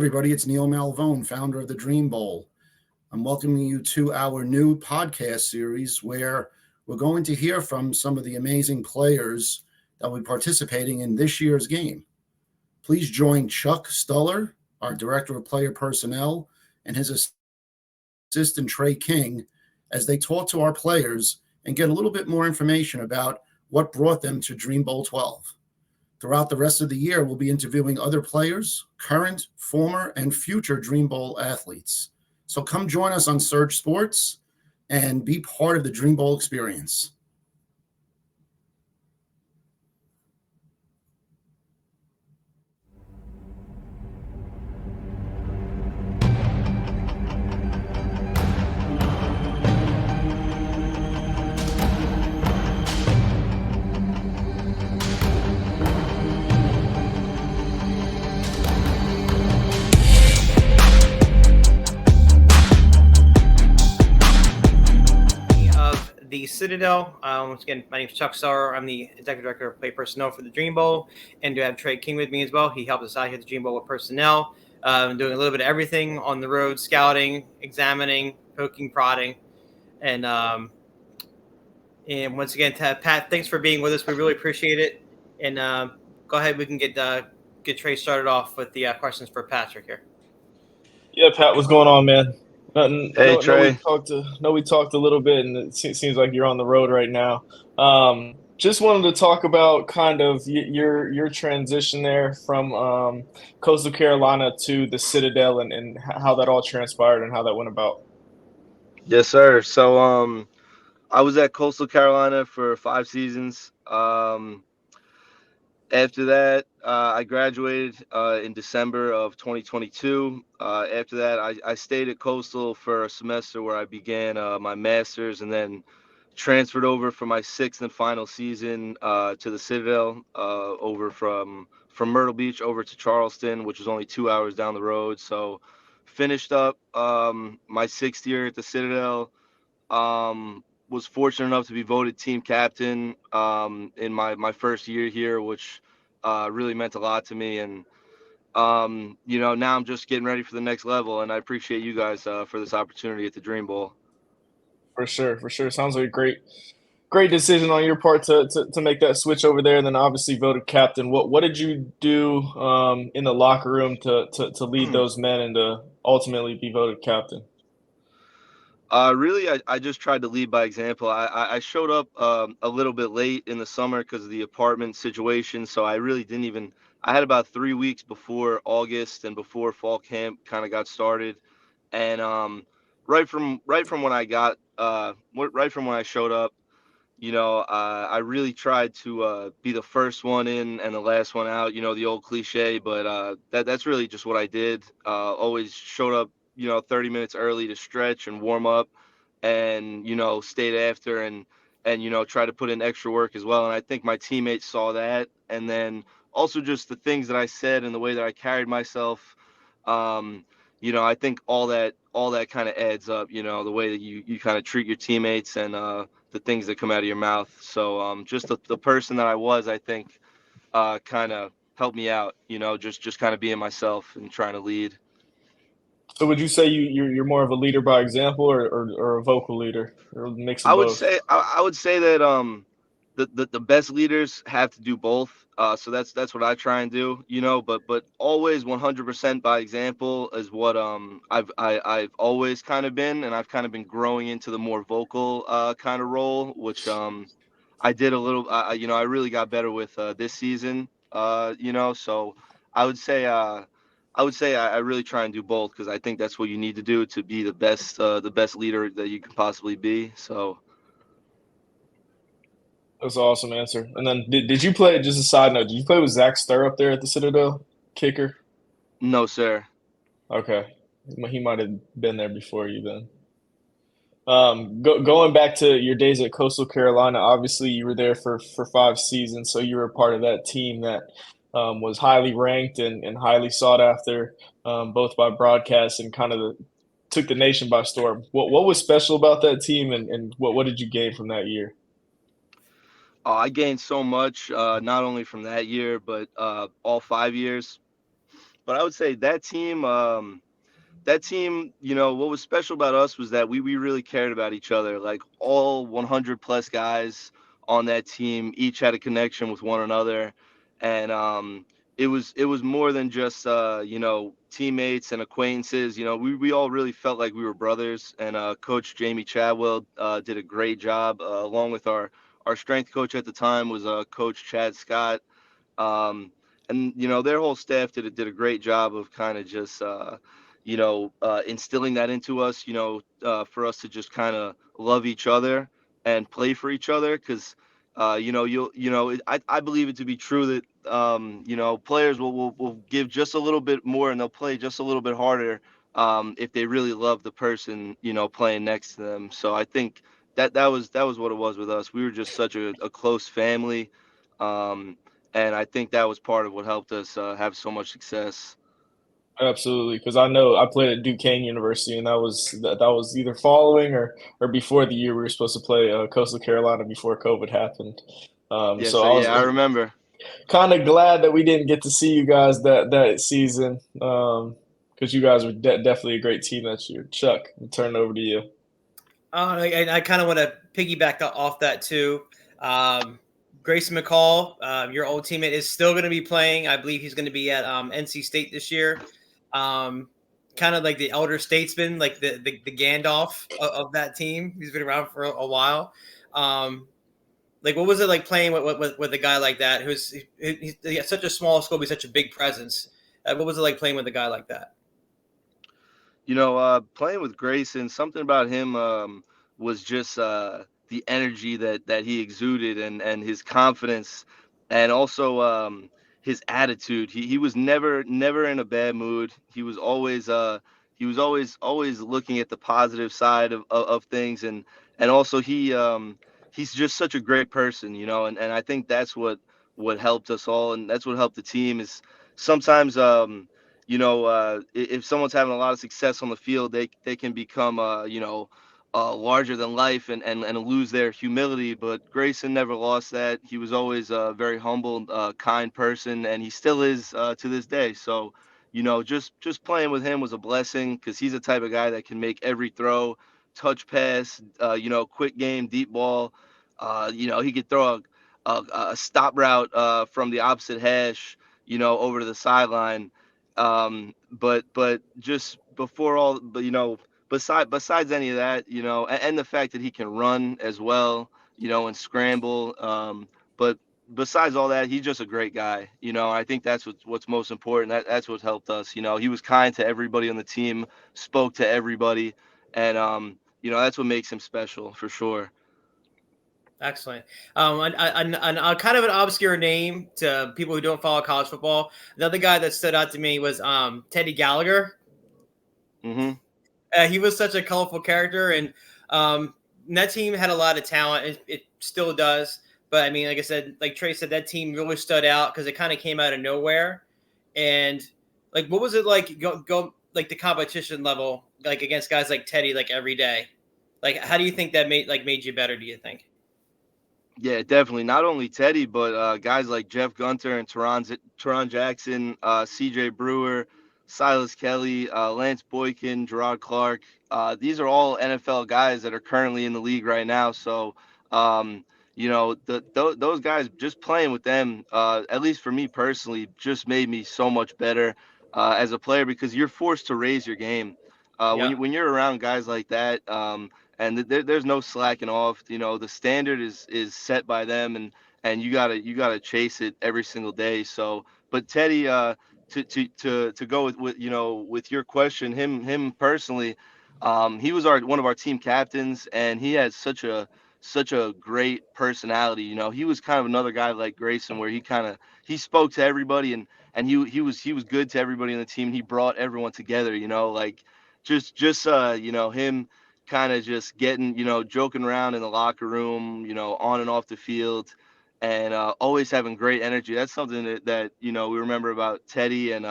everybody. It's Neil Malvone, founder of the Dream Bowl. I'm welcoming you to our new podcast series where we're going to hear from some of the amazing players that will be participating in this year's game. Please join Chuck Stuller, our Director of Player Personnel, and his assistant Trey King as they talk to our players and get a little bit more information about what brought them to Dream Bowl 12. Throughout the rest of the year, we'll be interviewing other players, current, former, and future Dream Bowl athletes. So come join us on Surge Sports and be part of the Dream Bowl experience. The Citadel. Once again, my name is Chuck Starr. I'm the Executive Director of Play Personnel for the Dream Bowl, and to have Trey King with me as well. He helps us out here at the Dream Bowl with personnel, doing a little bit of everything on the road, scouting, examining, poking, prodding, and once again, Pat, thanks for being with us. We really appreciate it. And go ahead, we can get Trey started off with the questions for Patrick here. Yeah, Pat, what's going on, man? Hey, Trey. We talked a little bit, and it seems like you're on the road right now. Just wanted to talk about kind of your transition there from Coastal Carolina to the Citadel and how that all transpired and how that went about. Yes, sir. So I was at Coastal Carolina for 5 seasons. After that, I graduated in December of 2022. After that, I stayed at Coastal for a semester where I began my master's and then transferred over for my 6th and final season to the Citadel, over from Myrtle Beach over to Charleston, which was only 2 hours down the road. So finished up my 6th year at the Citadel. Was fortunate enough to be voted team captain in my first year here, which really meant a lot to me. And now I'm just getting ready for the next level, and I appreciate you guys for this opportunity at the Dream Bowl. For sure. Sounds like a great decision on your part to make that switch over there, and then obviously voted captain. What did you do in the locker room to lead those men and to ultimately be voted captain? Really, I just tried to lead by example. I showed up a little bit late in the summer because of the apartment situation, so I really didn't even. I had about 3 weeks before August and before fall camp kind of got started, and right from when I got right from when I showed up, I really tried to be the first one in and the last one out. The old cliche, but that's really just what I did. Always showed up 30 minutes early to stretch and warm up, and stayed after and try to put in extra work as well. And I think my teammates saw that, and then also just the things that I said and the way that I carried myself. I think all that kind of adds up. The way that you kind of treat your teammates and the things that come out of your mouth. So just the person that I was, I think, kind of helped me out. Just kind of being myself and trying to lead. So would you say you're more of a leader by example or a vocal leader, or a mix of I would both? say that the best leaders have to do both. So that's what I try and do, but always 100% by example is what I've always kind of been, and I've kind of been growing into the more vocal kind of role, which I did a little. I really got better with this season. So I would say. I really try and do both because I think that's what you need to do to be the best leader that you can possibly be. So That's an awesome answer. And then did you play, just a side note, did you play with Zach Stir up there at the Citadel, kicker? no, sir. Okay. He might have been there before you then. Going back to your days at Coastal Carolina, obviously you were there for 5 seasons, so you were a part of that team that was highly ranked and highly sought after, both by broadcast and kind of took the nation by storm. What was special about that team, and what did you gain from that year? I gained so much, not only from that year, but all 5 years. But I would say that team, what was special about us was that we really cared about each other. Like all 100 plus guys on that team each had a connection with one another, and it was more than just teammates and acquaintances. We all really felt like we were brothers. And Coach Jamie Chadwell did a great job, along with our strength coach at the time was Coach Chad Scott. um, and their whole staff did a great job of kind of just instilling that into us, for us to just kind of love each other and play for each other. Because I believe it to be true that players will give just a little bit more, and they'll play just a little bit harder if they really love the person playing next to them. So I think that was what it was with us. We were just such a close family. um, and I think that was part of what helped us have so much success. Absolutely, because I know I played at Duquesne University, and that was either following or before the year we were supposed to play Coastal Carolina before COVID happened. Yeah, So so I yeah, I was remember. kind of glad that we didn't get to see you guys that season, because you guys were definitely a great team that year. Chuck, I'll turn it over to you. I kind of want to piggyback off that too. Grayson McCall, your old teammate, is still going to be playing. I believe he's going to be at NC State this year. Um, kind of like the elder statesman, like the Gandalf of that team. He's been around for a while. Like, what was it like playing with a guy like that he has such a small scope, he's such a big presence? What was it like playing with a guy like that? Playing with Grayson, something about him was just the energy that he exuded, and his confidence, and also his attitude. He was never in a bad mood. He was always looking at the positive side of things, and also he's just such a great person, and I think that's what helped us all, and that's what helped the team. Is sometimes if someone's having a lot of success on the field, they can become, larger than life, and lose their humility. But Grayson never lost that. He was always a very humble, kind person, and he still is to this day. So, just playing with him was a blessing, because he's the type of guy that can make every throw, touch pass, quick game, deep ball. He could throw a stop route from the opposite hash, over to the sideline. But just before all, but besides any of that, and the fact that he can run as well, and scramble. But besides all that, he's just a great guy. I think that's what's most important. That's what helped us. He was kind to everybody on the team, spoke to everybody, and that's what makes him special for sure. Excellent. Kind of an obscure name to people who don't follow college football. Another guy that stood out to me was Teddy Gallagher. Hmm. He was such a colorful character, and that team had a lot of talent. It still does. But I mean, like I said, like Trey said, that team really stood out because it kind of came out of nowhere. And like, what was it like go like the competition level, like against guys like Teddy, like every day? Like, how do you think that made you better? Do you think? Yeah, definitely. Not only Teddy, but guys like Jeff Gunter and Teron Jackson, C.J. Brewer, Silas Kelly, Lance Boykin, Gerard Clark. These are all NFL guys that are currently in the league right now. So, those guys, just playing with them, at least for me personally, just made me so much better as a player, because you're forced to raise your game. Yeah. When you're around guys like that. And there's no slacking off. The standard is set by them, and you gotta chase it every single day. So, but Teddy, to go with your question, him personally, he was one of our team captains, and he had such a great personality. He was kind of another guy like Grayson, where he spoke to everybody, and he was good to everybody on the team. He brought everyone together. Like just him kind of just getting, joking around in the locker room, on and off the field, and always having great energy. That's something that we remember about Teddy, and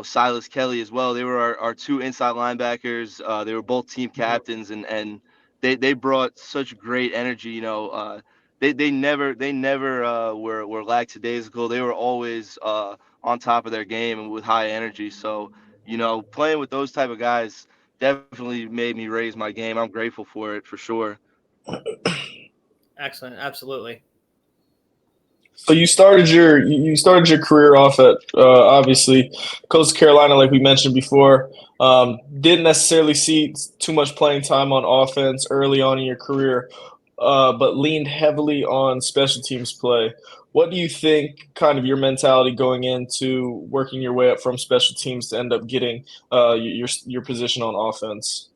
Silas Kelly as well. They were our two inside linebackers. They were both team captains, and they brought such great energy. They never were lackadaisical. They were always on top of their game and with high energy. So, playing with those type of guys definitely made me raise my game. I'm grateful for it for sure. Excellent. Absolutely. So you started your career off at obviously Coastal Carolina, like we mentioned before. Didn't necessarily see too much playing time on offense early on in your career, but leaned heavily on special teams play. What do you think, kind of your mentality going into working your way up from special teams to end up getting your position on offense?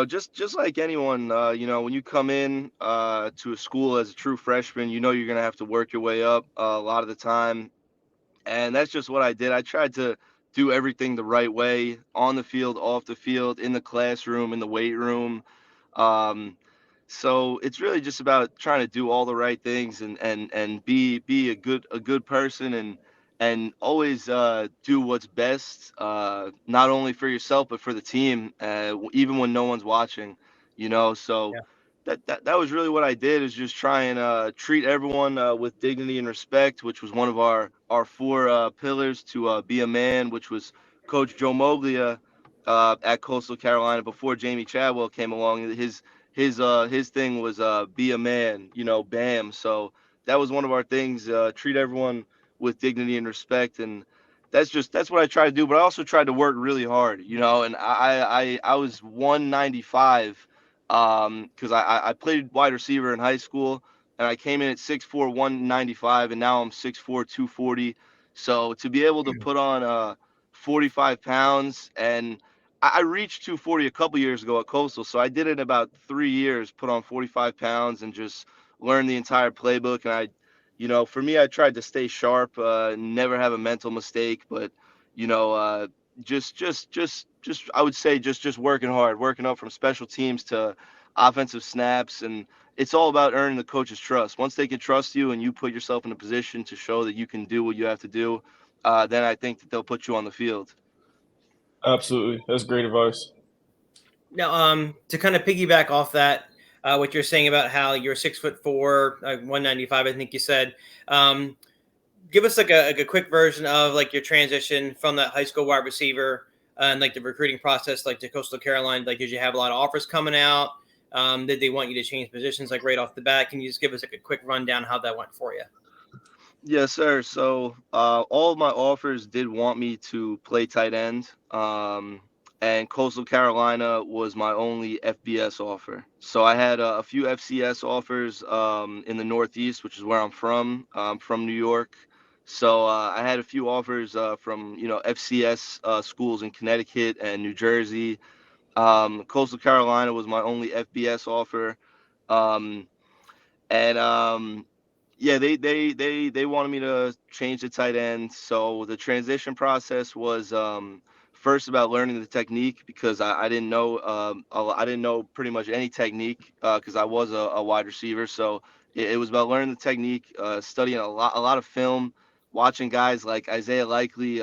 Just like anyone, when you come in to a school as a true freshman, you're gonna have to work your way up a lot of the time, and that's just what I did. I tried to do everything the right way on the field, off the field, in the classroom, in the weight room. Um, so it's really just about trying to do all the right things and be a good person and always do what's best, not only for yourself but for the team, even when no one's watching. So Yeah. that was really what I did, is just try and treat everyone with dignity and respect, which was one of our four pillars to be a man, which was Coach Joe Moglia at Coastal Carolina before Jamie Chadwell came along. His thing was be a man, bam. So that was one of our things, treat everyone with dignity and respect, and that's what I tried to do. But I also tried to work really hard, and I was 195 because I played wide receiver in high school, and I came in at 6'4", 195, and now I'm 6'4", 240. So to be able to put on 45 pounds, and I reached 240 a couple years ago at Coastal, so I did it in about 3 years, put on 45 pounds and just learn the entire playbook. And for me, I tried to stay sharp, never have a mental mistake, but you know, uh, just I would say just working hard, working up from special teams to offensive snaps, and it's all about earning the coach's trust. Once they can trust you and you put yourself in a position to show that you can do what you have to do, then I think that they'll put you on the field. Absolutely, that's great advice. Now, to kind of piggyback off that, what you're saying about how you're 6'4", 195, I think you said. Um, Give us like a quick version of like your transition from that high school wide receiver and like the recruiting process, like to Coastal Carolina. Like, did you have a lot of offers coming out? Did they want you to change positions like right off the bat? Can you just give us like a quick rundown how that went for you? Yes, sir. So all of my offers did want me to play tight end, and Coastal Carolina was my only FBS offer. So I had a few FCS offers in the Northeast, which is where I'm from. I'm from New York. So I had a few offers from FCS schools in Connecticut and New Jersey. Coastal Carolina was my only FBS offer. Um, and yeah, they wanted me to change the tight end. So the transition process was first about learning the technique, because I didn't know I didn't know pretty much any technique because I was a wide receiver. So it was about learning the technique, studying a lot of film, watching guys like Isaiah Likely,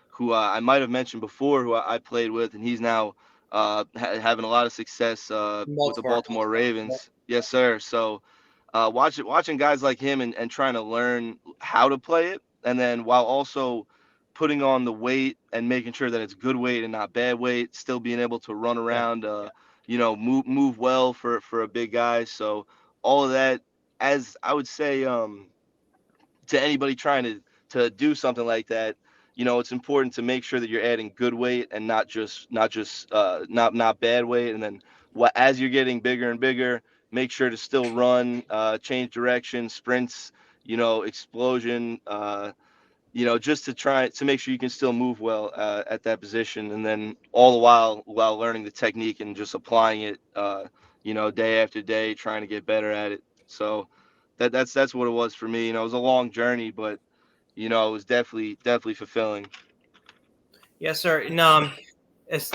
who I might have mentioned before, who I played with, and he's now having a lot of success with the Baltimore. Baltimore Ravens. Yes, sir. So watching guys like him and trying to learn how to play it, and then while also putting on the weight and making sure that it's good weight and not bad weight, still being able to run Yeah. around, move well for a big guy. So all of that, as I would say, to anybody trying to do something like that, it's important to make sure that you're adding good weight and not bad weight. And then as you're getting bigger and bigger, make sure to still run, change direction, sprints, explosion, just to try to make sure you can still move well at that position. And then all the while learning the technique and just applying it, day after day, trying to get better at it. So that's what it was for me. It was a long journey, but it was definitely fulfilling. Yes, sir. And as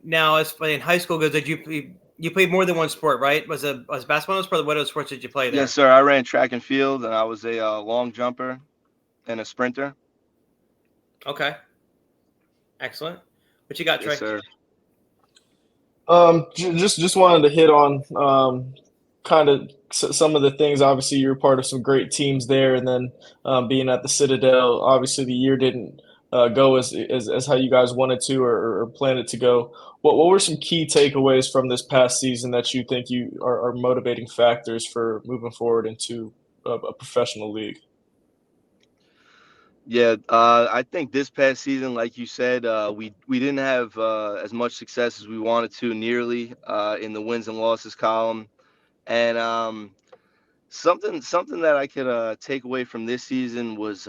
now as in high school goes, did you played more than one sport, right? Was basketball a sport? What other sports did you play Yes, there? sir. I ran track and field, and I was a long jumper and a sprinter. Okay, excellent. What you got, Yes, Trey? sir. Just wanted to hit on kind of some of the things. Obviously, you were part of some great teams there, and then being at the Citadel. Obviously, the year didn't go as how you guys wanted to or planned it to go. What were some key takeaways from this past season that you think are motivating factors for moving forward into a professional league? Yeah, I think this past season, like you said, we didn't have as much success as we wanted to, nearly in the wins and losses column, and something that I could take away from this season was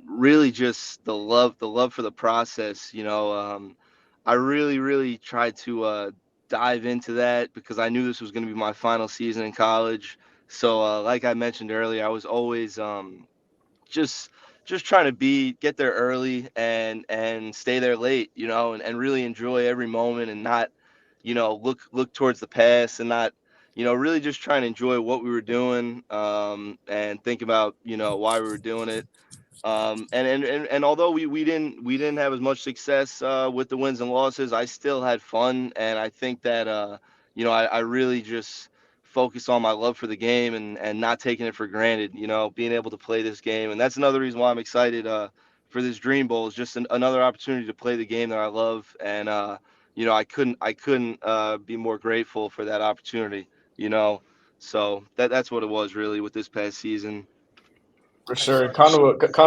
really just the love for the process. I really tried to dive into that because I knew this was going to be my final season in college. So, like I mentioned earlier, I was always just trying to get there early and stay there late, and really enjoy every moment and not, look towards the past and not, really just trying to enjoy what we were doing, and think about, why we were doing it. And although we didn't have as much success with the wins and losses, I still had fun, and I think that I really just focused on my love for the game and not taking it for granted. Being able to play this game, and that's another reason why I'm excited for this Dream Bowl. Is just another opportunity to play the game that I love, and I couldn't be more grateful for that opportunity. So that's what it was really with this past season. For sure, and kind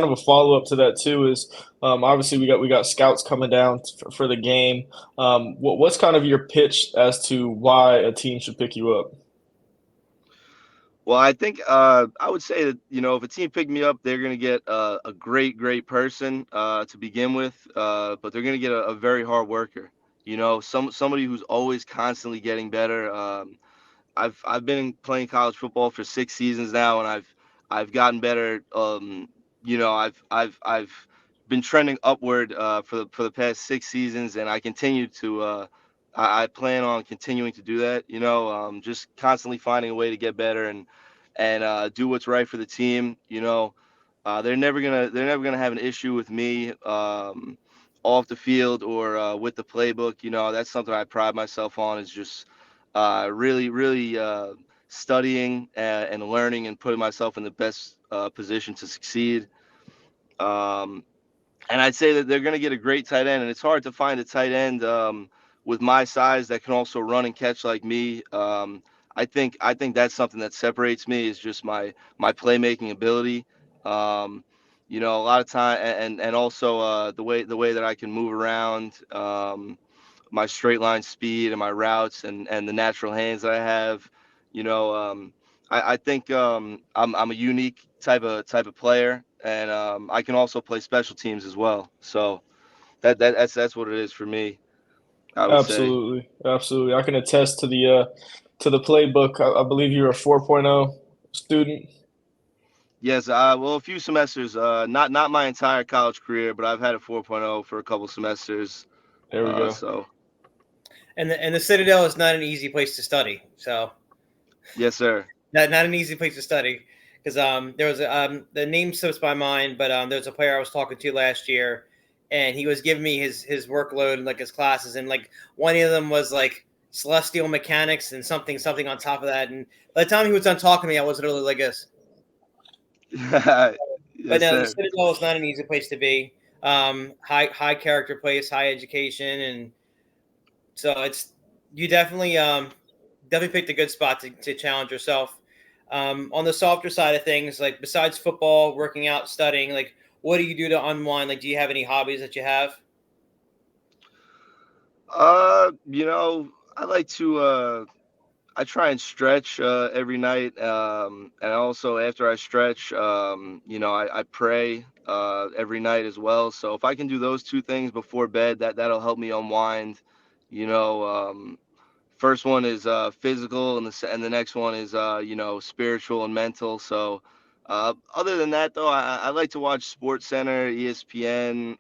of a follow up to that too is obviously we got scouts coming down for the game. What's kind of your pitch as to why a team should pick you up? Well, I think I would say that if a team picked me up, they're going to get a great person to begin with, but they're going to get a very hard worker. Somebody who's always constantly getting better. I've been playing college football for 6 seasons now, and I've gotten better. I've been trending upward for the past 6 seasons, and I continue to. I plan on continuing to do that. Just constantly finding a way to get better and do what's right for the team. They're never gonna have an issue with me off the field or with the playbook. That's something I pride myself on, is just really studying and learning and putting myself in the best position to succeed. Um, and I'd say that they're going to get a great tight end, and it's hard to find a tight end with my size that can also run and catch like me. I think that's something that separates me, is just my playmaking ability. Um, a lot of time, and also the way that I can move around. My straight line speed and my routes and the natural hands that I have. You know, I think I'm a unique type of player, and I can also play special teams as well. So that's what it is for me, I would say. Absolutely, absolutely. I can attest to the playbook. I believe you're a 4.0 student. Yes, well, a few semesters, not my entire college career, but I've had a 4.0 for a couple semesters. There we go. So And the Citadel is not an easy place to study. So yes, sir. not an easy place to study, because there was the name slips my mind, but there's a player I was talking to last year, and he was giving me his workload and like his classes, and like one of them was like celestial mechanics and something on top of that. And by the time he was done talking to me, I was literally like this. But Yes, no, the sir. Citadel is not an easy place to be. High character place, high education, and so it's you definitely picked a good spot to challenge yourself. On the softer side of things, like besides football, working out, studying, like what do you do to unwind? Like, do you have any hobbies that you have? I like to I try and stretch every night, and also after I stretch, I pray every night as well. So if I can do those two things before bed, that'll help me unwind. You know, First one is physical, and the next one is spiritual and mental. So other than that, though, I like to watch Sports Center, ESPN.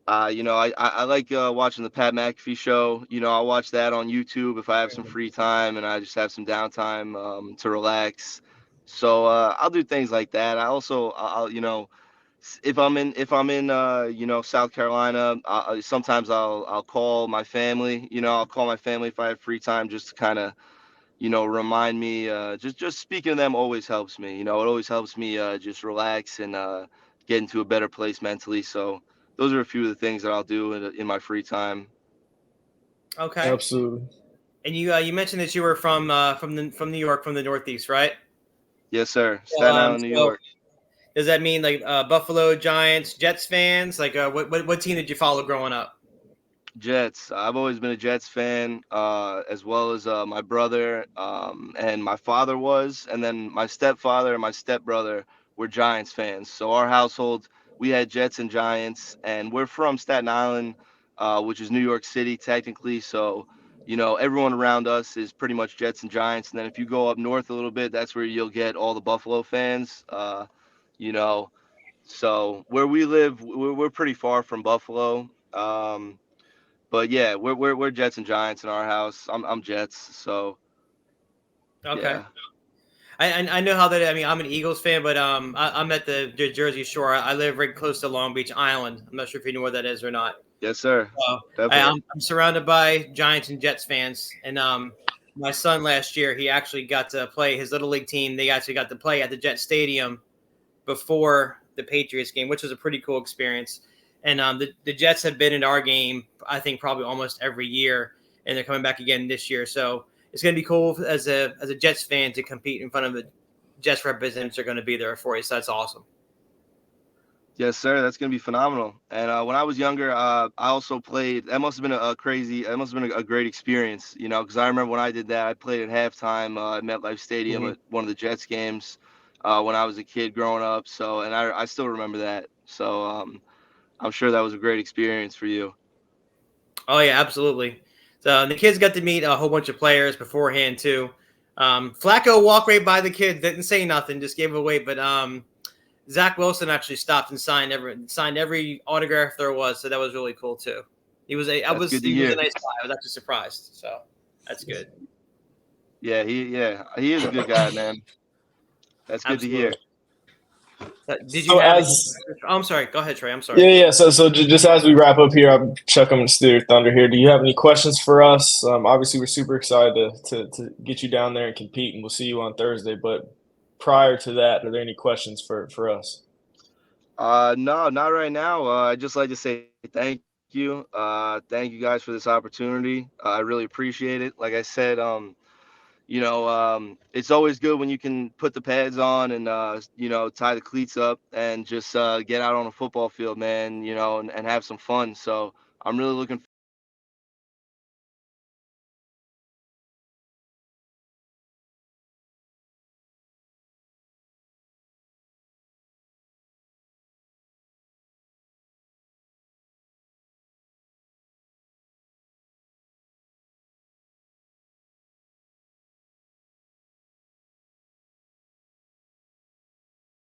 I like watching the Pat McAfee show. I'll watch that on YouTube if I have some free time and I just have some downtime to relax. So I'll do things like that. I also, if I'm in South Carolina, sometimes I'll call my family. I'll call my family if I have free time, just to kind of remind me. Just speaking to them always helps me. It always helps me just relax and get into a better place mentally. So those are a few of the things that I'll do in my free time. Okay. Absolutely. And you mentioned that you were from New York, from the Northeast, right? Yes, sir. So, Staten Island, New so York. does that mean like Buffalo, Giants, Jets fans? Like, what team did you follow growing up? Jets. I've always been a Jets fan, as well as my brother, and my father was, and then my stepfather and my stepbrother were Giants fans. So our household, we had Jets and Giants, and we're from Staten Island, which is New York City technically. So, everyone around us is pretty much Jets and Giants. And then if you go up north a little bit, that's where you'll get all the Buffalo fans. You know, so where we live, we're pretty far from Buffalo. But yeah, we're Jets and Giants in our house. I'm Jets, so Okay. yeah. I know how that. I mean, I'm an Eagles fan, but I'm at the Jersey Shore. I live right close to Long Beach Island. I'm not sure if you know where that is or not. Yes, sir. So Definitely. I'm surrounded by Giants and Jets fans, and my son last year he actually got to play his little league team. They actually got to play at the Jet Stadium before the Patriots game, which was a pretty cool experience. And the Jets have been in our game, I think, probably almost every year, and they're coming back again this year. So it's going to be cool as a Jets fan to compete in front of the Jets representatives are going to be there for you. So that's awesome. Yes, sir. That's gonna be phenomenal. And when I was younger, I also played. That must have been That must have been a great experience, because I remember when I did that, I played at halftime at MetLife Stadium Mm-hmm. at one of the Jets games when I was a kid growing up. So, and I still remember that. So, I'm sure that was a great experience for you. Oh yeah, absolutely. So the kids got to meet a whole bunch of players beforehand too. Flacco walked right by the kids, didn't say nothing, just gave it away. But Zach Wilson actually stopped and signed every autograph there was, so that was really cool too. He was That's good to he was a hear. nice guy. I was actually surprised, so that's good. Yeah, he is a good guy, man. That's good to hear. Absolutely. Did you So have any? as Oh, I'm sorry. Go ahead, Trey. I'm Yeah, sorry. yeah. So just as we wrap up here, I'm chucking Steer Thunder here. Do you have any questions for us? Obviously, we're super excited to get you down there and compete, and we'll see you on Thursday. But prior to that, are there any questions for us? No, not right now. I'd just like to say thank you. Thank you guys for this opportunity. I really appreciate it. Like I said, it's always good when you can put the pads on and tie the cleats up and just get out on a football field, man. And have some fun. So I'm really looking